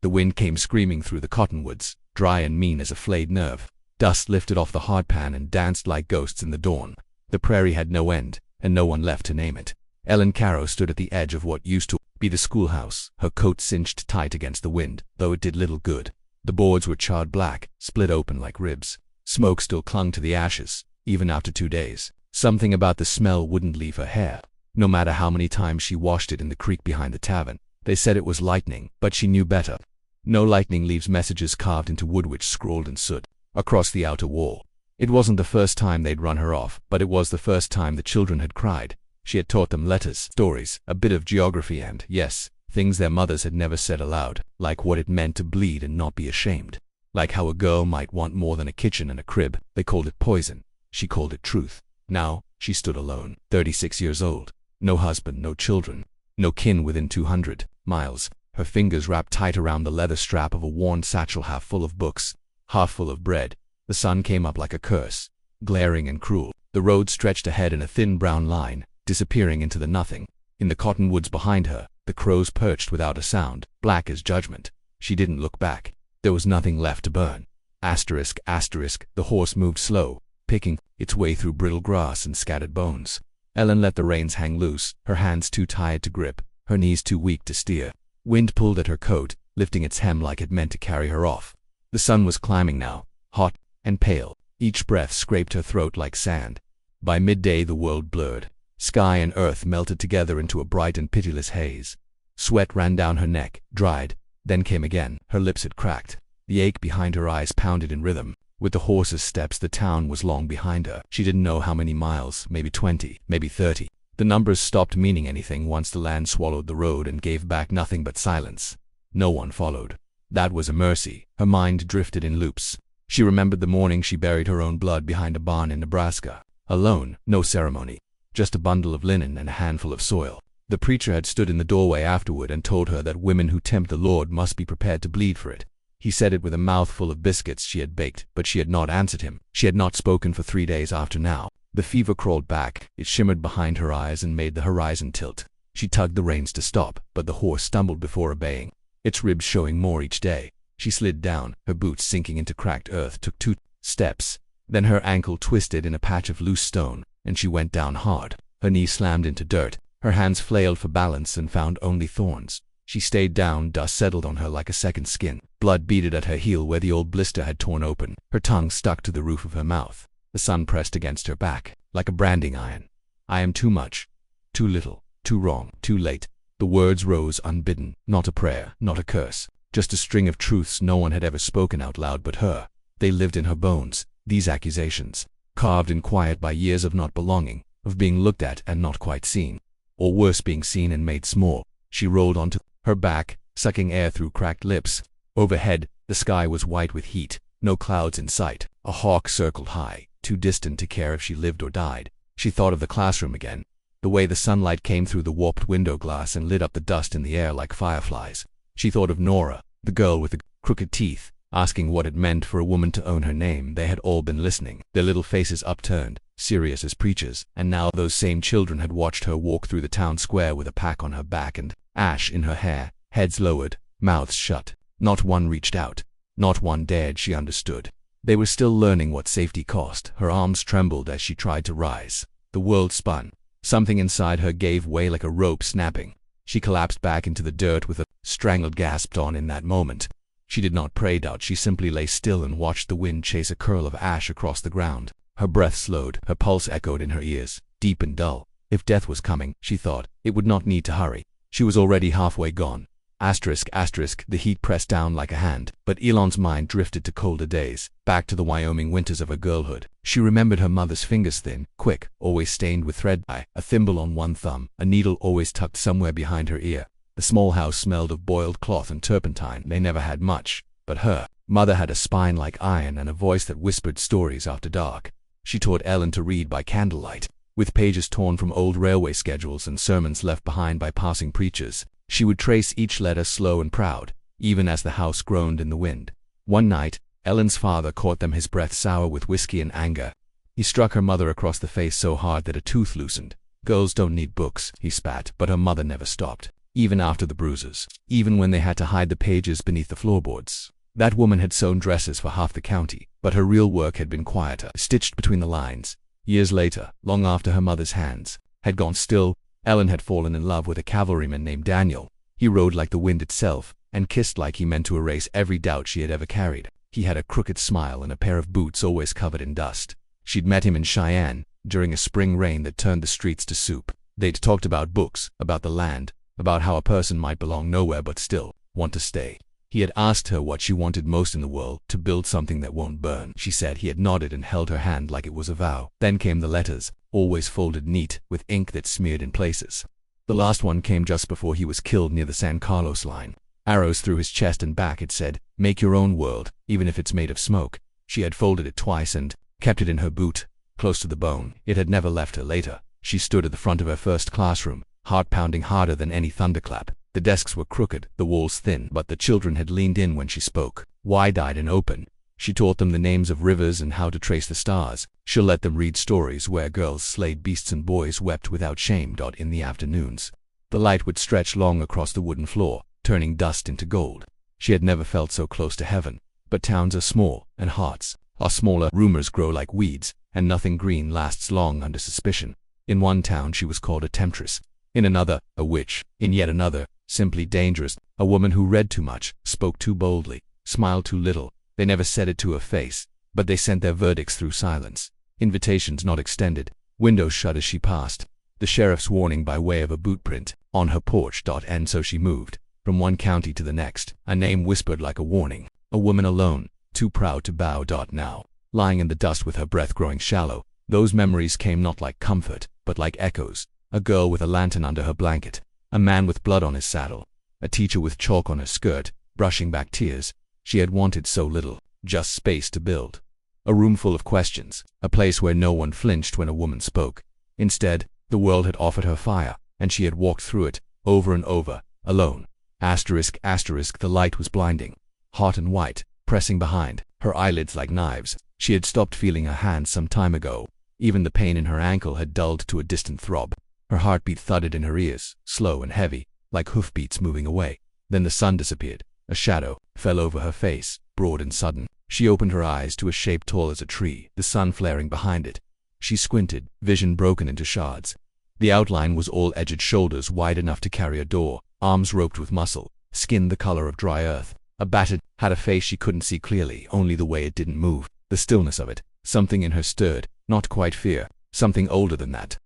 The wind came screaming through the cottonwoods, dry and mean as a flayed nerve. Dust lifted off the hardpan and danced like ghosts in the dawn. The prairie had no end, and no one left to name it. Ellen Carrow stood at the edge of what used to be the schoolhouse, her coat cinched tight against the wind, though it did little good. The boards were charred black, split open like ribs. Smoke still clung to the ashes, even after 2 days. Something about the smell wouldn't leave her hair, no matter how many times she washed it in the creek behind the tavern. They said it was lightning, but she knew better. No lightning leaves messages carved into wood which scrawled in soot across the outer wall. It wasn't the first time they'd run her off, but it was the first time the children had cried. She had taught them letters, stories, a bit of geography and, yes, things their mothers had never said aloud, like what it meant to bleed and not be ashamed. Like how a girl might want more than a kitchen and a crib. They called it poison. She called it truth. Now, she stood alone, 36 years old. No husband, no children, no kin within 200 miles. Her fingers wrapped tight around the leather strap of a worn satchel half full of books, half full of bread. The sun came up like a curse, glaring and cruel. The road stretched ahead in a thin brown line, disappearing into the nothing. In the cottonwoods behind her, the crows perched without a sound, black as judgment. She didn't look back. There was nothing left to burn. Asterisk, asterisk, the horse moved slow, picking its way through brittle grass and scattered bones. Ellen let the reins hang loose, her hands too tired to grip, her knees too weak to steer. Wind pulled at her coat, lifting its hem like it meant to carry her off. The sun was climbing now, hot and pale. Each breath scraped her throat like sand. By midday the world blurred. Sky and earth melted together into a bright and pitiless haze. Sweat ran down her neck, dried, then came again. Her lips had cracked. The ache behind her eyes pounded in rhythm. With the horse's steps the town was long behind her. She didn't know how many miles, maybe 20, maybe 30. The numbers stopped meaning anything once the land swallowed the road and gave back nothing but silence. No one followed. That was a mercy. Her mind drifted in loops. She remembered the morning she buried her own blood behind a barn in Nebraska. Alone, no ceremony. Just a bundle of linen and a handful of soil. The preacher had stood in the doorway afterward and told her that women who tempt the Lord must be prepared to bleed for it. He said it with a mouthful of biscuits she had baked, but she had not answered him. She had not spoken for 3 days after now. The fever crawled back, it shimmered behind her eyes and made the horizon tilt. She tugged the reins to stop, but the horse stumbled before obeying, its ribs showing more each day. She slid down, her boots sinking into cracked earth, took 2 steps. Then her ankle twisted in a patch of loose stone, and she went down hard. Her knee slammed into dirt. Her hands flailed for balance and found only thorns. She stayed down, dust settled on her like a second skin. Blood beaded at her heel where the old blister had torn open. Her tongue stuck to the roof of her mouth. The sun pressed against her back, like a branding iron. I am too much, too little, too wrong, too late. The words rose unbidden, not a prayer, not a curse, just a string of truths no one had ever spoken out loud but her. They lived in her bones, these accusations, carved in quiet by years of not belonging, of being looked at and not quite seen, or worse, being seen and made small. She rolled onto her back, sucking air through cracked lips. Overhead, the sky was white with heat, no clouds in sight. A hawk circled high, too distant to care if she lived or died. She thought of the classroom again, the way the sunlight came through the warped window glass and lit up the dust in the air like fireflies. She thought of Nora, the girl with the crooked teeth, asking what it meant for a woman to own her name. They had all been listening, their little faces upturned, serious as preachers, and now those same children had watched her walk through the town square with a pack on her back and ash in her hair, heads lowered, mouths shut. Not one reached out. Not one dared. She understood. They were still learning what safety cost. Her arms trembled as she tried to rise. The world spun. Something inside her gave way like a rope snapping. She collapsed back into the dirt with a strangled gasp on in that moment. She did not pray out. She simply lay still and watched the wind chase a curl of ash across the ground. Her breath slowed. Her pulse echoed in her ears, deep and dull. If death was coming, she thought, it would not need to hurry. She was already halfway gone. Asterisk, asterisk, the heat pressed down like a hand, but Elon's mind drifted to colder days, back to the Wyoming winters of her girlhood. She remembered her mother's fingers, thin, quick, always stained with thread dye, a thimble on one thumb, a needle always tucked somewhere behind her ear. The small house smelled of boiled cloth and turpentine. They never had much, but her mother had a spine like iron and a voice that whispered stories after dark. She taught Ellen to read by candlelight, with pages torn from old railway schedules and sermons left behind by passing preachers. She would trace each letter slow and proud, even as the house groaned in the wind. One night, Ellen's father caught them, his breath sour with whiskey and anger. He struck her mother across the face so hard that a tooth loosened. Girls don't need books, he spat, but her mother never stopped. even after the bruises, even when they had to hide the pages beneath the floorboards. That woman had sewn dresses for half the county, but her real work had been quieter, stitched between the lines. Years later, long after her mother's hands had gone still, Ellen had fallen in love with a cavalryman named Daniel. He rode like the wind itself, and kissed like he meant to erase every doubt she had ever carried. He had a crooked smile and a pair of boots always covered in dust. She'd met him in Cheyenne, during a spring rain that turned the streets to soup. They'd talked about books, about the land, about how a person might belong nowhere but still want to stay. He had asked her what she wanted most in the world, to build something that won't burn. She said. He had nodded and held her hand like it was a vow. Then came the letters, always folded neat, with ink that smeared in places. The last one came just before he was killed near the San Carlos line. Arrows through his chest and back. It said, "Make your own world, even if it's made of smoke." She had folded it twice and kept it in her boot, close to the bone. It had never left her. Later, she stood at the front of her first classroom, heart pounding harder than any thunderclap. The desks were crooked, the walls thin, but the children had leaned in when she spoke, wide-eyed and open. She taught them the names of rivers and how to trace the stars. She'll let them read stories where girls slayed beasts and boys wept without shame. In the afternoons, the light would stretch long across the wooden floor, turning dust into gold. She had never felt so close to heaven. But towns are small, and hearts are smaller. Rumors grow like weeds, and nothing green lasts long under suspicion. In one town she was called a temptress, in another, a witch, in yet another, simply dangerous, a woman who read too much, spoke too boldly, smiled too little. They never said it to her face, but they sent their verdicts through silence. Invitations not extended, windows shut as she passed, the sheriff's warning by way of a boot print on her porch. And so she moved, from one county to the next, a name whispered like a warning, a woman alone, too proud to bow. Now, lying in the dust with her breath growing shallow, those memories came not like comfort, but like echoes. A girl with a lantern under her blanket, a man with blood on his saddle, a teacher with chalk on her skirt, brushing back tears. She had wanted so little, just space to build. A room full of questions, a place where no one flinched when a woman spoke. Instead, the world had offered her fire, and she had walked through it, over and over, alone. The light was blinding, hot and white, pressing behind, her eyelids like knives. She had stopped feeling her hands some time ago. Even the pain in her ankle had dulled to a distant throb. Her heartbeat thudded in her ears, slow and heavy, like hoofbeats moving away. Then the sun disappeared. A shadow fell over her face, broad and sudden. She opened her eyes to a shape tall as a tree, the sun flaring behind it. She squinted, vision broken into shards. The outline was all edged, shoulders wide enough to carry a door, arms roped with muscle, skin the color of dry earth. A battered, had a face she couldn't see clearly, only the way it didn't move, the stillness of it. Something in her stirred, not quite fear, something older than that.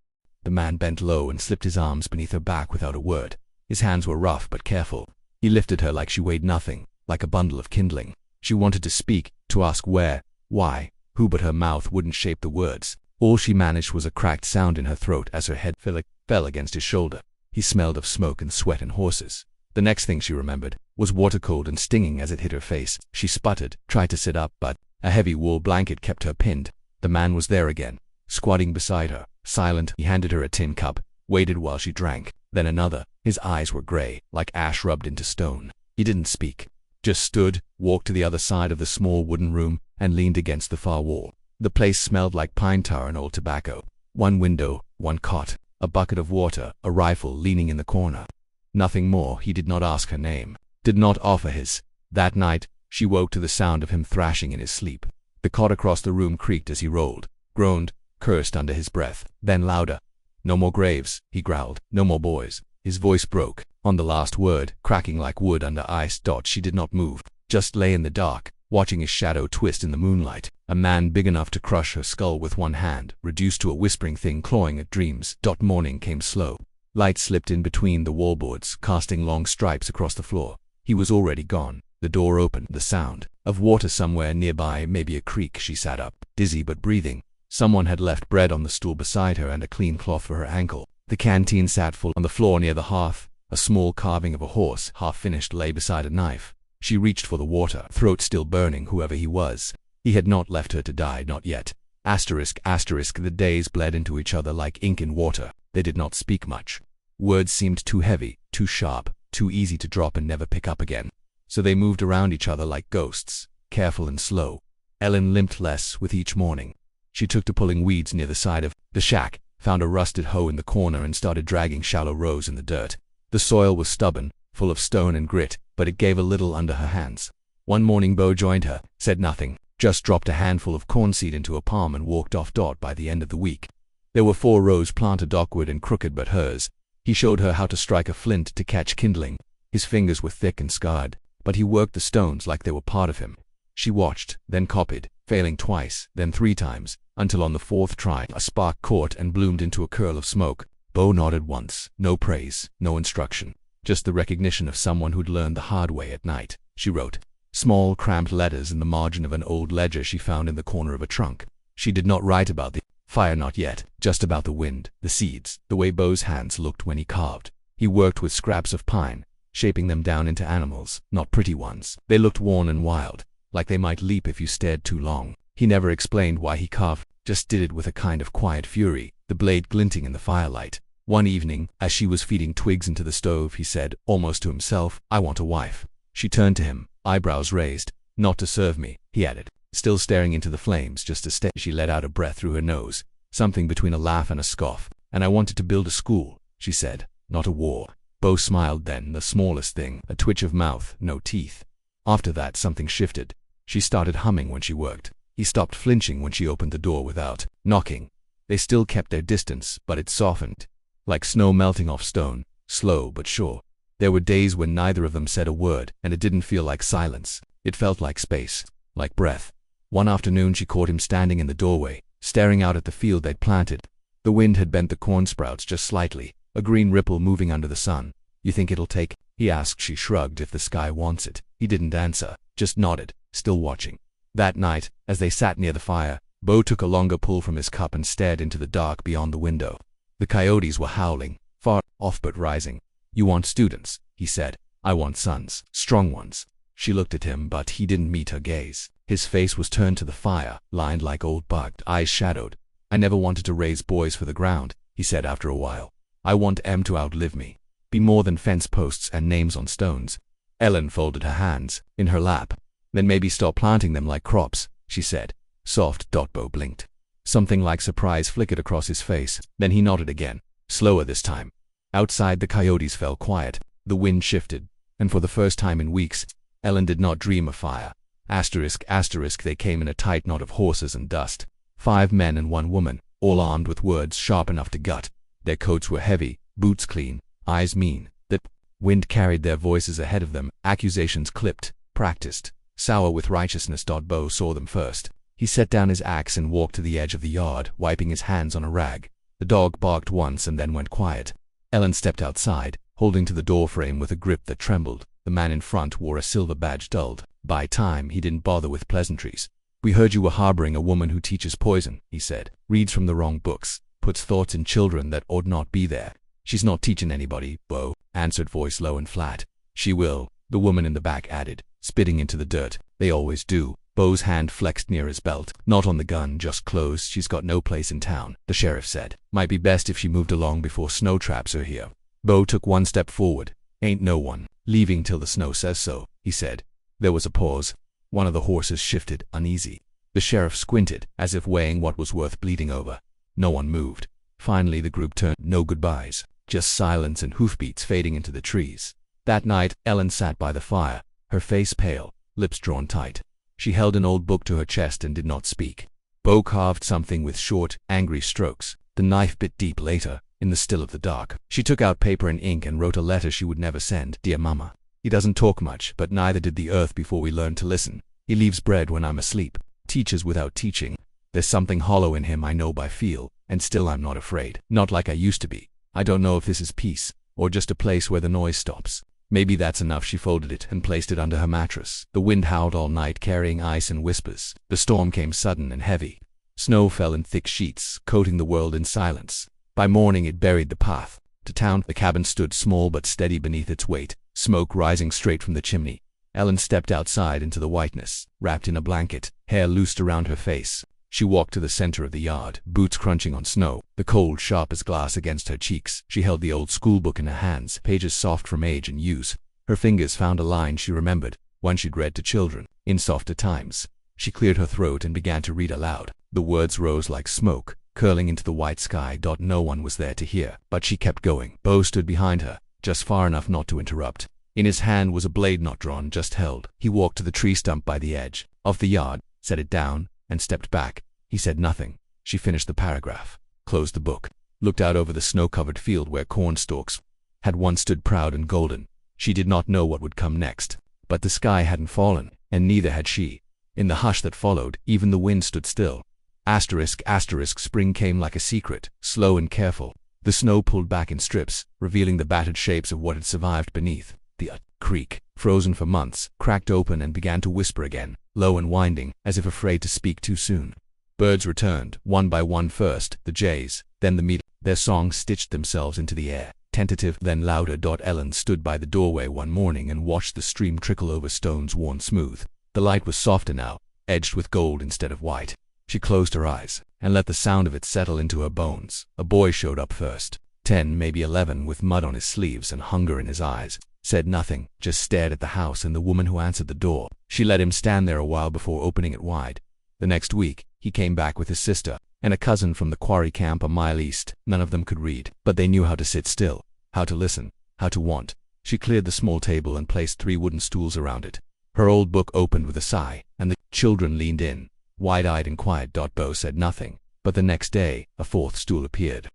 The man bent low and slipped his arms beneath her back without a word. His hands were rough but careful. He lifted her like she weighed nothing, like a bundle of kindling. She wanted to speak, to ask where, why, who, but her mouth wouldn't shape the words. All she managed was a cracked sound in her throat as her head fell against his shoulder. He smelled of smoke and sweat and horses. The next thing she remembered was water cold and stinging as it hit her face. She sputtered, tried to sit up, but a heavy wool blanket kept her pinned. The man was there again, squatting beside her, silent. He handed her a tin cup, waited while she drank, then another. His eyes were gray, like ash rubbed into stone. He didn't speak, just stood, walked to the other side of the small wooden room, and leaned against the far wall. The place smelled like pine tar and old tobacco. One window, one cot, a bucket of water, a rifle leaning in the corner. Nothing more. He did not ask her name, did not offer his. That night, she woke to the sound of him thrashing in his sleep. The cot across the room creaked as he rolled, groaned, cursed under his breath. Then louder. "No more graves," he growled. "No more boys." His voice broke on the last word, cracking like wood under ice. She did not move, just lay in the dark, watching his shadow twist in the moonlight. A man big enough to crush her skull with one hand, reduced to a whispering thing clawing at dreams. Morning came slow. Light slipped in between the wallboards, casting long stripes across the floor. He was already gone. The door opened, the sound of water somewhere nearby, maybe a creek. She sat up, dizzy but breathing. Someone had left bread on the stool beside her and a clean cloth for her ankle. The canteen sat full on the floor near the hearth. A small carving of a horse, half finished, lay beside a knife. She reached for the water, throat still burning. Whoever he was, he had not left her to die, not yet. The days bled into each other like ink in water. They did not speak much. Words seemed too heavy, too sharp, too easy to drop and never pick up again. So they moved around each other like ghosts, careful and slow. Ellen limped less with each morning. She took to pulling weeds near the side of the shack, found a rusted hoe in the corner and started dragging shallow rows in the dirt. The soil was stubborn, full of stone and grit, but it gave a little under her hands. One morning Bo joined her, said nothing, just dropped a handful of corn seed into a palm and walked off. By the end of the week, there were 4 rows planted awkward and crooked but hers. He showed her how to strike a flint to catch kindling. His fingers were thick and scarred, but he worked the stones like they were part of him. She watched, then copied, failing twice, then 3 times, until on the 4th try a spark caught and bloomed into a curl of smoke. Bo nodded once, no praise, no instruction, just the recognition of someone who'd learned the hard way at night. She wrote small, cramped letters in the margin of an old ledger she found in the corner of a trunk. She did not write about the fire, not yet, just about the wind, the seeds, the way Bo's hands looked when he carved. He worked with scraps of pine, shaping them down into animals, not pretty ones. They looked worn and wild, like they might leap if you stared too long. He never explained why he carved, just did it with a kind of quiet fury, the blade glinting in the firelight. One evening, as she was feeding twigs into the stove, he said, almost to himself, "I want a wife." She turned to him, eyebrows raised. "Not to serve me," he added, still staring into the flames, just to stare. She let out a breath through her nose, something between a laugh and a scoff. "And I wanted to build a school," she said, "not a war." Bo smiled then, the smallest thing, a twitch of mouth, no teeth. After that something shifted. She started humming when she worked. He stopped flinching when she opened the door without knocking. They still kept their distance, but it softened, like snow melting off stone, slow but sure. There were days when neither of them said a word, and it didn't feel like silence. It felt like space, like breath. One afternoon she caught him standing in the doorway, staring out at the field they'd planted. The wind had bent the corn sprouts just slightly, a green ripple moving under the sun. "You think it'll take?" he asked. She shrugged. "If the sky wants it." He didn't answer, just nodded, still watching. That night, as they sat near the fire, Bo took a longer pull from his cup and stared into the dark beyond the window. The coyotes were howling, far off but rising. "You want students," he said. "I want sons, strong ones." She looked at him, but he didn't meet her gaze. His face was turned to the fire, lined like old bugged, eyes shadowed. "I never wanted to raise boys for the ground," he said after a while. "I want them to outlive me, be more than fence posts and names on stones." Ellen folded her hands in her lap. "Then maybe stop planting them like crops," she said. Soft. Bo blinked. Something like surprise flickered across his face. Then he nodded again, slower this time. Outside, the coyotes fell quiet. The wind shifted, and for the first time in weeks, Ellen did not dream of fire. They came in a tight knot of horses and dust. 5 men and 1 woman, all armed with words sharp enough to gut. Their coats were heavy, boots clean, eyes mean. The wind carried their voices ahead of them, accusations clipped, practiced, sour with righteousness. Bo saw them first. He set down his axe and walked to the edge of the yard, wiping his hands on a rag. The dog barked once and then went quiet. Ellen stepped outside, holding to the doorframe with a grip that trembled. The man in front wore a silver badge dulled. By time, he didn't bother with pleasantries. "We heard you were harboring a woman who teaches poison," he said. "Reads from the wrong books, puts thoughts in children that ought not be there." "She's not teaching anybody," Bo answered, voice low and flat. "She will," the woman in the back added, spitting into the dirt. "They always do." Bo's hand flexed near his belt. "Not on the gun, just close. She's got no place in town," the sheriff said. "Might be best if she moved along before snow traps are here." Bo took 1 step forward. "Ain't no one leaving till the snow says so," he said. There was a pause. One of the horses shifted, uneasy. The sheriff squinted, as if weighing what was worth bleeding over. No one moved. Finally the group turned. No goodbyes, just silence and hoofbeats fading into the trees. That night, Ellen sat by the fire, her face pale, lips drawn tight. She held an old book to her chest and did not speak. Bo carved something with short, angry strokes. The knife bit deep later, in the still of the dark. She took out paper and ink and wrote a letter she would never send. "Dear Mama, he doesn't talk much, but neither did the earth before we learned to listen. He leaves bread when I'm asleep, teaches without teaching. There's something hollow in him I know by feel, and still I'm not afraid. Not like I used to be. I don't know if this is peace, or just a place where the noise stops. Maybe that's enough." She folded it and placed it under her mattress. The wind howled all night, carrying ice and whispers. The storm came sudden and heavy. Snow fell in thick sheets, coating the world in silence. By morning it buried the path to town. The cabin stood small but steady beneath its weight, smoke rising straight from the chimney. Ellen stepped outside into the whiteness, wrapped in a blanket, hair loosed around her face. She walked to the center of the yard, boots crunching on snow, the cold sharp as glass against her cheeks. She held the old schoolbook in her hands, pages soft from age and use. Her fingers found a line she remembered, one she'd read to children, in softer times. She cleared her throat and began to read aloud. The words rose like smoke, curling into the white sky. No one was there to hear, but she kept going. Bo stood behind her, just far enough not to interrupt. In his hand was a blade not drawn, just held. He walked to the tree stump by the edge of the yard, set it down, and stepped back. He said nothing. She finished the paragraph, closed the book, looked out over the snow-covered field where corn stalks had once stood proud and golden. She did not know what would come next, but the sky hadn't fallen, and neither had she. In the hush that followed, even the wind stood still. Spring came like a secret, slow and careful. The snow pulled back in strips, revealing the battered shapes of what had survived beneath. The creek, frozen for months, cracked open and began to whisper again, low and winding, as if afraid to speak too soon. Birds returned, one by one, first the jays, then the meadow. Their songs stitched themselves into the air, tentative, then louder. Ellen stood by the doorway one morning and watched the stream trickle over stones worn smooth. The light was softer now, edged with gold instead of white. She closed her eyes and let the sound of it settle into her bones. A boy showed up first, 10, maybe 11, with mud on his sleeves and hunger in his eyes. Said nothing, just stared at the house and the woman who answered the door. She let him stand there a while before opening it wide. The next week, he came back with his sister and a cousin from the quarry camp a mile east. None of them could read, but they knew how to sit still, how to listen, how to want. She cleared the small table and placed 3 wooden stools around it. Her old book opened with a sigh, and the children leaned in, wide-eyed and quiet. Bo said nothing, but the next day, a 4th stool appeared.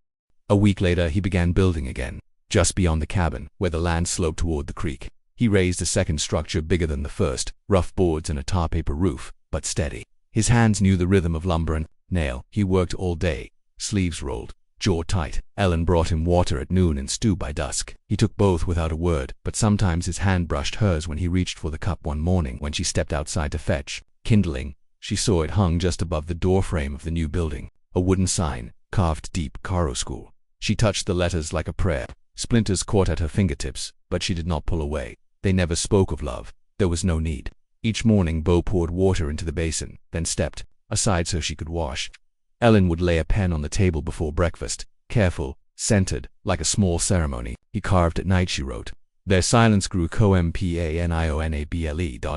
A week later, he began building again. Just beyond the cabin, where the land sloped toward the creek, he raised a 2nd structure bigger than the first, rough boards and a tar paper roof, but steady. His hands knew the rhythm of lumber and nail. He worked all day, sleeves rolled, jaw tight. Ellen brought him water at noon and stew by dusk. He took both without a word, but sometimes his hand brushed hers when he reached for the cup one morning when she stepped outside to fetch kindling. She saw it hung just above the doorframe of the new building, a wooden sign, carved deep, Caro School. She touched the letters like a prayer. Splinters caught at her fingertips, but she did not pull away. They never spoke of love. There was no need. Each morning Bo poured water into the basin, then stepped aside so she could wash. Ellen would lay a pen on the table before breakfast, careful, centered, like a small ceremony. He carved at night, she wrote. Their silence grew companionable.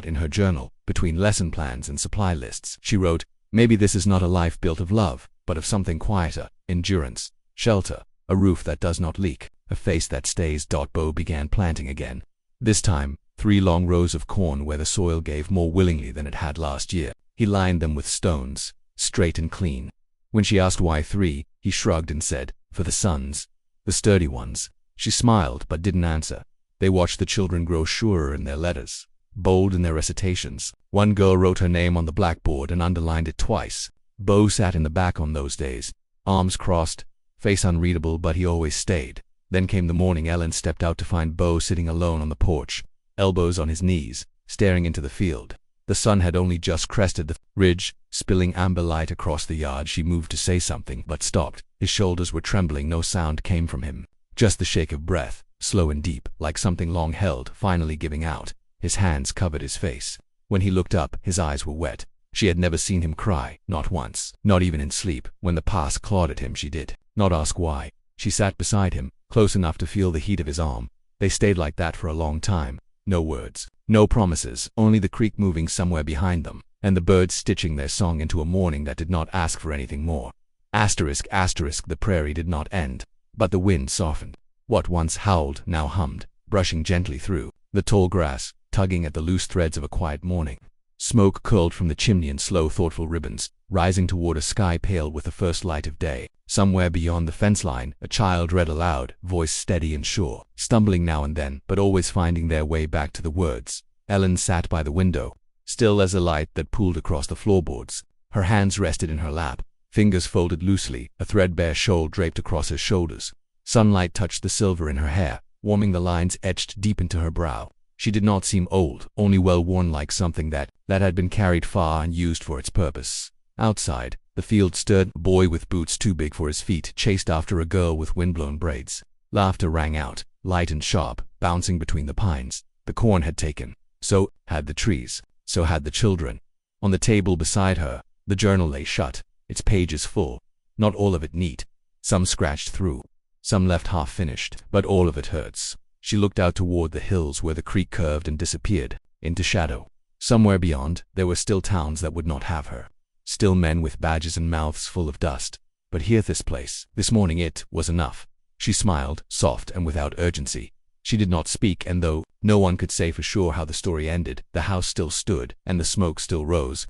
In her journal, between lesson plans and supply lists, she wrote, maybe this is not a life built of love, but of something quieter, endurance, shelter, a roof that does not leak, a face that stays. Bo began planting again. This time, 3 long rows of corn where the soil gave more willingly than it had last year. He lined them with stones, straight and clean. When she asked why 3, he shrugged and said, for the sons, the sturdy ones. She smiled but didn't answer. They watched the children grow surer in their letters, bold in their recitations. One girl wrote her name on the blackboard and underlined it twice. Bo sat in the back on those days, arms crossed, face unreadable, but he always stayed. Then came the morning Ellen stepped out to find Bo sitting alone on the porch, elbows on his knees, staring into the field. The sun had only just crested the ridge, spilling amber light across the yard. She moved to say something, but stopped. His shoulders were trembling. No sound came from him, just the shake of breath, slow and deep, like something long held, finally giving out. His hands covered his face. When he looked up, his eyes were wet. She had never seen him cry, not once, not even in sleep. When the past clawed at him, she did not ask why. She sat beside him, close enough to feel the heat of his arm. They stayed like that for a long time. No words, no promises, only the creek moving somewhere behind them, and the birds stitching their song into a morning that did not ask for anything more. The prairie did not end, but the wind softened. What once howled now hummed, brushing gently through the tall grass, tugging at the loose threads of a quiet morning. Smoke curled from the chimney in slow, thoughtful ribbons, rising toward a sky pale with the first light of day. Somewhere beyond the fence line, a child read aloud, voice steady and sure, stumbling now and then, but always finding their way back to the words. Ellen sat by the window, still as a light that pooled across the floorboards. Her hands rested in her lap, fingers folded loosely, a threadbare shawl draped across her shoulders. Sunlight touched the silver in her hair, warming the lines etched deep into her brow. She did not seem old, only well-worn, like something that had been carried far and used for its purpose. Outside, the field stirred. A boy with boots too big for his feet chased after a girl with windblown braids. Laughter rang out, light and sharp, bouncing between the pines. The corn had taken. So had the trees. So had the children. On the table beside her, the journal lay shut, its pages full. Not all of it neat. Some scratched through. Some left half-finished. But all of it hurts. She looked out toward the hills where the creek curved and disappeared into shadow. Somewhere beyond, there were still towns that would not have her. Still men with badges and mouths full of dust. But here, this place, this morning, it was enough. She smiled, soft and without urgency. She did not speak, and though no one could say for sure how the story ended, the house still stood, and the smoke still rose.